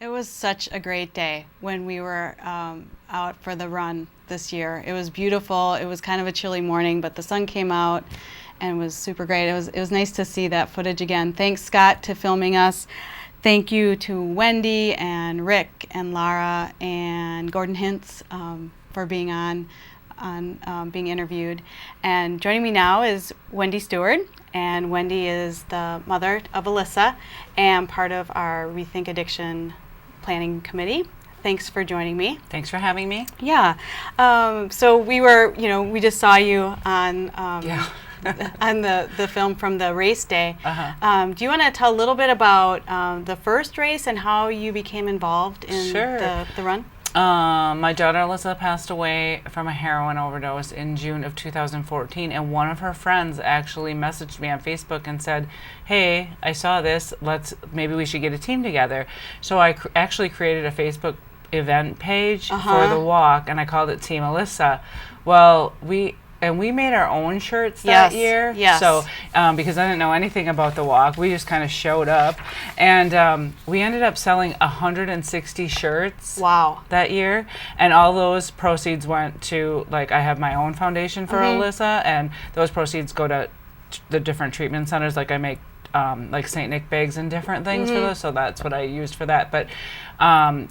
It was such a great day when we were out for the run this year. It was beautiful. It was kind of a chilly morning, but the sun came out and was super great. It was nice to see that footage again. Thanks, Scott, to filming us. Thank you to Wendy and Rick and Lara and Gordon Hintz for being being interviewed. And joining me now is Wendy Steward. And Wendy is the mother of Alyssa and part of our Rethink Addiction Planning Committee. Thanks for joining me. Thanks for having me. Yeah. So we were, we just saw you on on the film from the race day. Do you want to tell a little bit about the first race and how you became involved in the run? My daughter Alyssa passed away from a heroin overdose in June of 2014, and one of her friends actually messaged me on Facebook and said, "Hey, I saw this. Maybe we should get a team together." So I actually created a Facebook event page for the walk, and I called it Team Alyssa. Well, we made our own shirts that year. Yes. So, because I didn't know anything about the walk, we just kind of showed up. And we ended up selling 160 shirts that year. And all those proceeds went to, I have my own foundation for Alyssa, and those proceeds go to the different treatment centers. I make St. Nick bags and different things for those, so that's what I used for that. But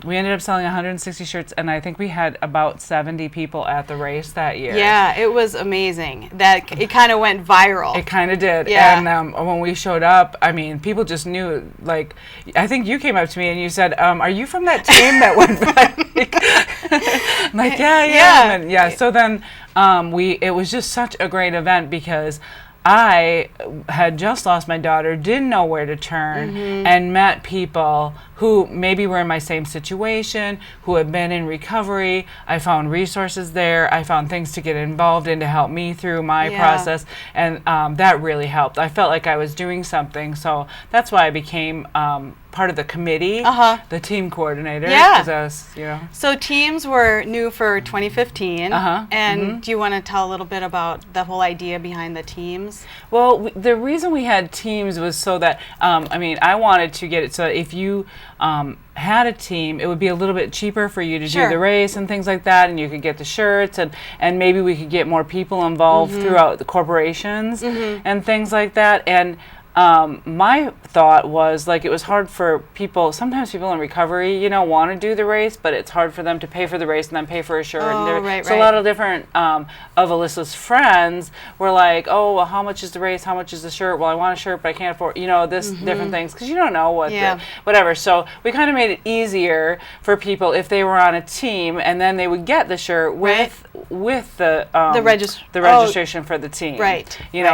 we ended up selling 160 shirts, and I think we had about 70 people at the race that year. Yeah, it was amazing. It kind of went viral. It kind of did. Yeah. And when we showed up, I mean, people just knew. I think you came up to me and you said, "Are you from that team that went by?" I'm like, yeah. And so then it was just such a great event because I had just lost my daughter, didn't know where to turn, and met people who maybe were in my same situation, who had been in recovery. I found resources there. I found things to get involved in to help me through my process, and that really helped. I felt like I was doing something, so that's why I became part of the committee, the team coordinator. Yeah. So teams were new for 2015. And do you want to tell a little bit about the whole idea behind the teams? Well, the reason we had teams was so that, I wanted to get it so that if you had a team, it would be a little bit cheaper for you to do the race and things like that, and you could get the shirts, and maybe we could get more people involved throughout the corporations and things like that. And my thought was it was hard for people. Sometimes people in recovery, want to do the race, but it's hard for them to pay for the race and then pay for a shirt. So a lot of different of Alyssa's friends were like, "Oh, well, how much is the race? How much is the shirt? Well, I want a shirt, but I can't afford, different things because you don't know whatever." So we kind of made it easier for people if they were on a team, and then they would get the shirt with the registration for the team.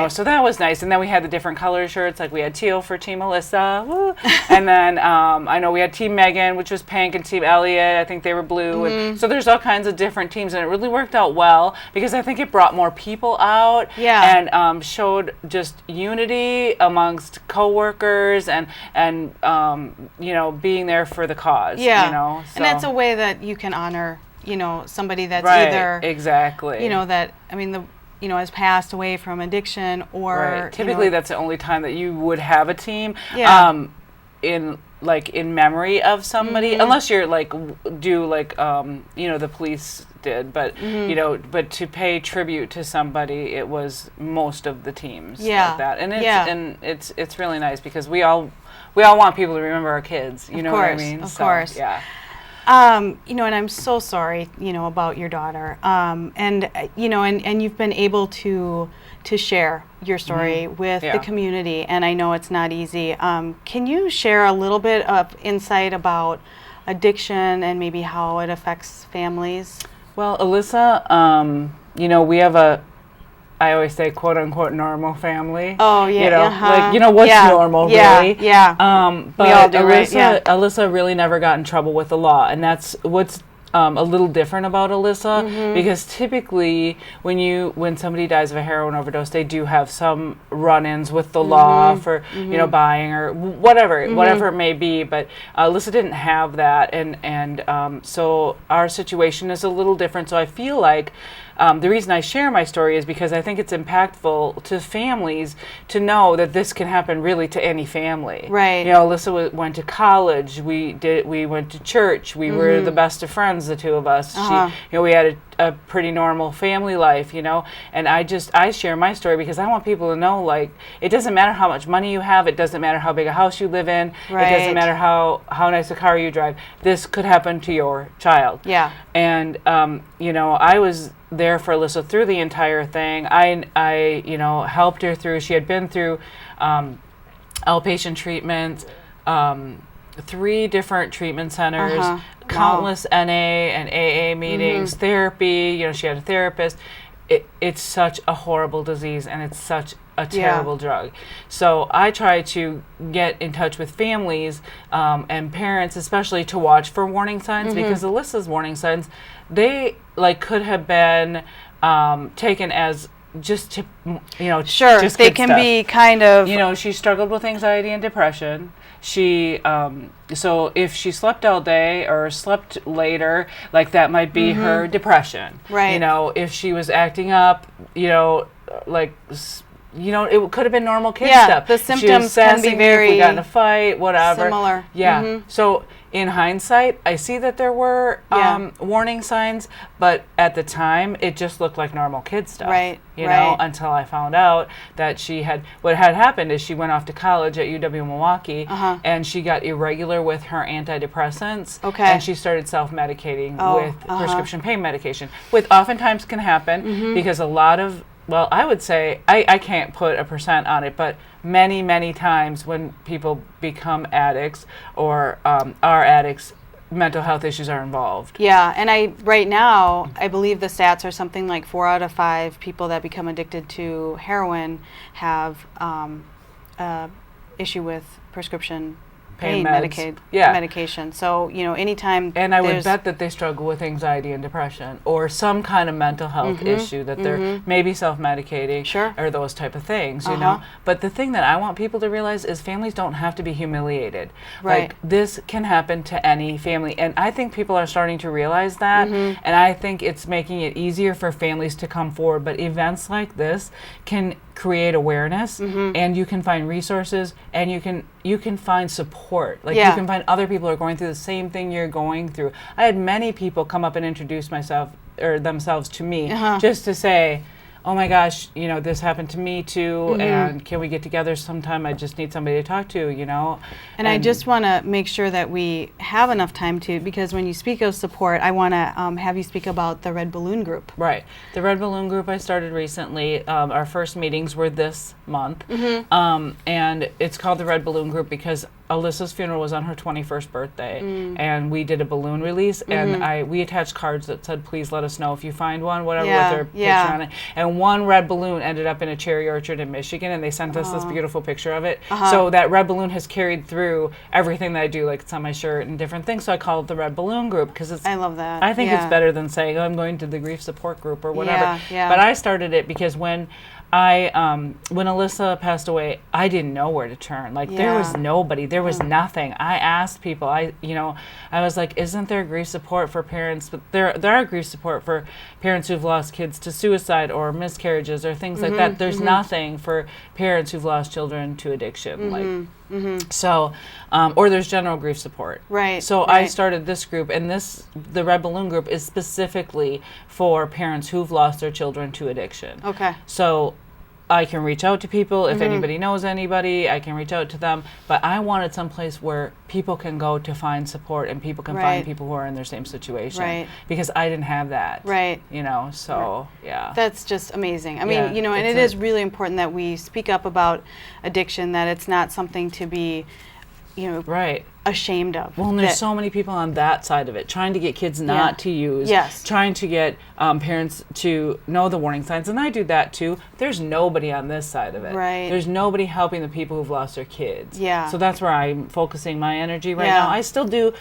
So that was nice. And then we had the different color shirts. We had teal for Team Alyssa, woo. And then I know we had Team Megan, which was pink, and Team Elliot, I think they were blue. And so there's all kinds of different teams, and it really worked out well because I think it brought more people out and showed just unity amongst coworkers and being there for the cause. So. And that's a way that you can honor somebody that's either has passed away from addiction or typically that's the only time that you would have a team in memory of somebody, unless you're the police did, but but to pay tribute to somebody, it was most of the teams like that. And it's really nice because we all want people to remember our kids, what I mean? Of course. Yeah. And I'm so sorry, about your daughter. And you've been able to share your story with the community, and I know it's not easy. Can you share a little bit of insight about addiction and maybe how it affects families? Well, Alyssa, we have I always say, quote unquote, normal family. Oh, yeah. What's normal, really? Yeah. But we all do, right? Alyssa really never got in trouble with the law. And that's what's a little different about Alyssa, because typically when somebody dies of a heroin overdose, they do have some run-ins with the law for, buying or whatever it may be. But Alyssa didn't have that. And so our situation is a little different. So I feel like the reason I share my story is because I think it's impactful to families to know that this can happen really to any family. Right. You know, Alyssa went to college. We went to church. We were the best of friends, the two of us. We had a pretty normal family life, and I share my story because I want people to know, like, it doesn't matter how much money you have, it doesn't matter how big a house you live in, right. It doesn't matter how nice a car you drive, this could happen to your child. Yeah. And I was there for Alyssa through the entire thing. I helped her through. She had been through outpatient treatments, 3 different treatment centers, countless NA and AA meetings, therapy. She had a therapist. It's such a horrible disease, and it's such a terrible drug. So I try to get in touch with families and parents, especially, to watch for warning signs, because Alyssa's warning signs, they could have been taken as just to, sure, just they good can stuff. be kind of, she struggled with anxiety and depression. She, so if she slept all day or slept later, that might be her depression. Right. If she was acting up, it could have been normal kid stuff. The symptoms can be very if we got in a fight, whatever. similar. Yeah. So in hindsight, I see that there were warning signs, but at the time, it just looked like normal kid stuff. Right. Until I found out that what had happened is she went off to college at UW-Milwaukee, and she got irregular with her antidepressants, and she started self-medicating with prescription pain medication, which oftentimes can happen because a lot of, well, I would say, I can't put a percent on it, but many, many times when people become addicts or are addicts, mental health issues are involved. Yeah, and right now, I believe the stats are something like 4 out of 5 people that become addicted to heroin have issue with prescription pain medication. So, anytime. And I would bet that they struggle with anxiety and depression or some kind of mental health issue that they're maybe self-medicating or those type of things, But the thing that I want people to realize is families don't have to be humiliated. Right. This can happen to any family. And I think people are starting to realize that. And I think it's making it easier for families to come forward. But events like this can create awareness, and you can find resources, and you can find support. You can find other people who are going through the same thing you're going through. I had many people come up and introduce themselves to me just to say, oh my gosh, this happened to me too, and can we get together sometime? I just need somebody to talk to, And I just want to make sure that we have enough time because when you speak of support, I want to have you speak about the Red Balloon Group. Right. The Red Balloon Group I started recently. Our first meetings were this month, and it's called the Red Balloon Group because Alyssa's funeral was on her 21st birthday, and we did a balloon release, and we attached cards that said, please let us know if you find one, whatever, with their picture on it. And one red balloon ended up in a cherry orchard in Michigan, and they sent us this beautiful picture of it. So that red balloon has carried through everything that I do, it's on my shirt and different things, so I call it the Red Balloon Group because I love that. I think it's better than saying, I'm going to the grief support group or whatever. But I started it because when Alyssa passed away, I didn't know where to turn. There was nobody. There was nothing. I asked people. I was like, isn't there grief support for parents? But there are grief support for parents who've lost kids to suicide or miscarriages or things like that. There's nothing for parents who've lost children to addiction. So, or there's general grief support. Right. So I started this group, and the Red Balloon Group is specifically for parents who've lost their children to addiction. Okay. So I can reach out to people. If anybody knows anybody, I can reach out to them. But I wanted someplace where people can go to find support and people can find people who are in their same situation. Right. Because I didn't have that. Right. So, yeah. That's just amazing. I mean, and it is really important that we speak up about addiction, that it's not something to be, ashamed of. Well, and there's so many people on that side of it, trying to get kids not to use, trying to get parents to know the warning signs, and I do that too. There's nobody on this side of it. Right. There's nobody helping the people who've lost their kids. Yeah. So that's where I'm focusing my energy right now. I still do,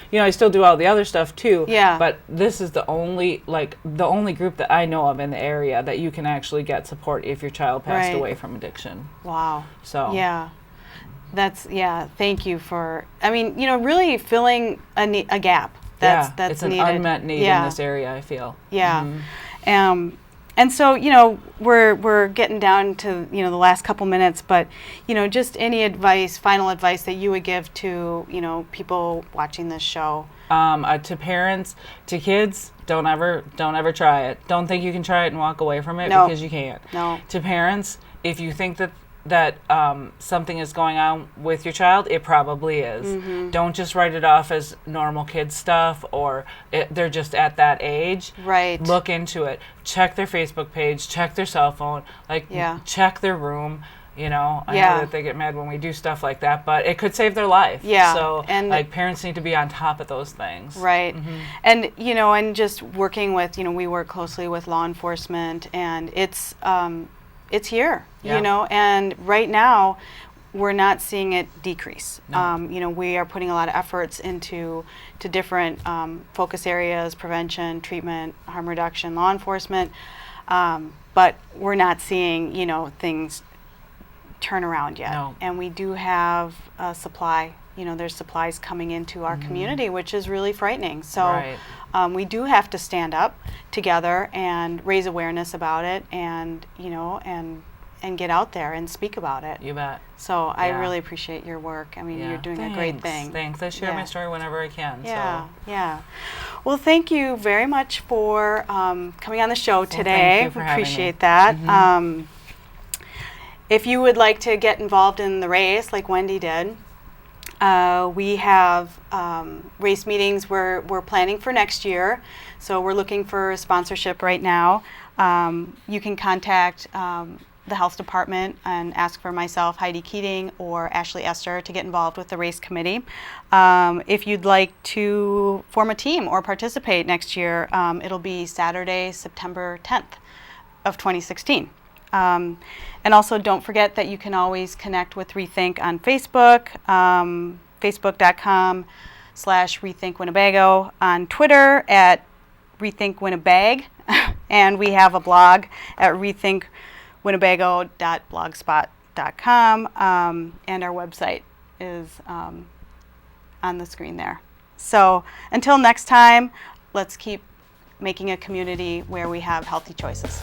all the other stuff too. Yeah. But this is the only group that I know of in the area that you can actually get support if your child passed away from addiction. Wow. So. Yeah. Thank you for, really filling a gap. That's it's an needed. unmet need in this area, I feel. Yeah. And so, we're getting down to, the last couple minutes, but, just any advice, final advice that you would give to, people watching this show. To parents, to kids, don't ever try it. Don't think you can try it and walk away from it, No. because you can't. No. To parents, if you think that something is going on with your child, it probably is. Mm-hmm. Don't just write it off as normal kid stuff, or they're just at that age. Right. Look into it. Check their Facebook page. Check their cell phone. Check their room. I know that they get mad when we do stuff like that, but it could save their life. Yeah. So, and parents need to be on top of those things. Right. Mm-hmm. And, and just working with, we work closely with law enforcement, and it's here, Yeah. and right now we're not seeing it decrease. No. We are putting a lot of efforts into different focus areas: prevention, treatment, harm reduction, law enforcement, but we're not seeing, things turn around yet. No. And we do have a supply. There's supplies coming into our community, which is really frightening. So Right. we do have to stand up together and raise awareness about it, and and get out there and speak about it. You bet. So I Yeah. really appreciate your work. I mean, Yeah. you're doing a great Thanks. thing. Thanks. I share Yeah. my story whenever I can. Yeah, So. yeah. Well, thank you very much for coming on the show today. thank you for We having me. appreciate that. Mhm. If you would like to get involved in the race like Wendy did, we have race meetings we're planning for next year. So we're looking for sponsorship right now. You can contact the health department and ask for myself, Heidi Keating, or Ashley Esther to get involved with the race committee. If you'd like to form a team or participate next year, it'll be Saturday, September 10th of 2016. And also don't forget that you can always connect with Rethink on Facebook, facebook.com/Rethink Winnebago, on Twitter at Rethink Winnebag, and we have a blog at rethinkwinnebago.blogspot.com, and our website is on the screen there. So until next time, let's keep making a community where we have healthy choices.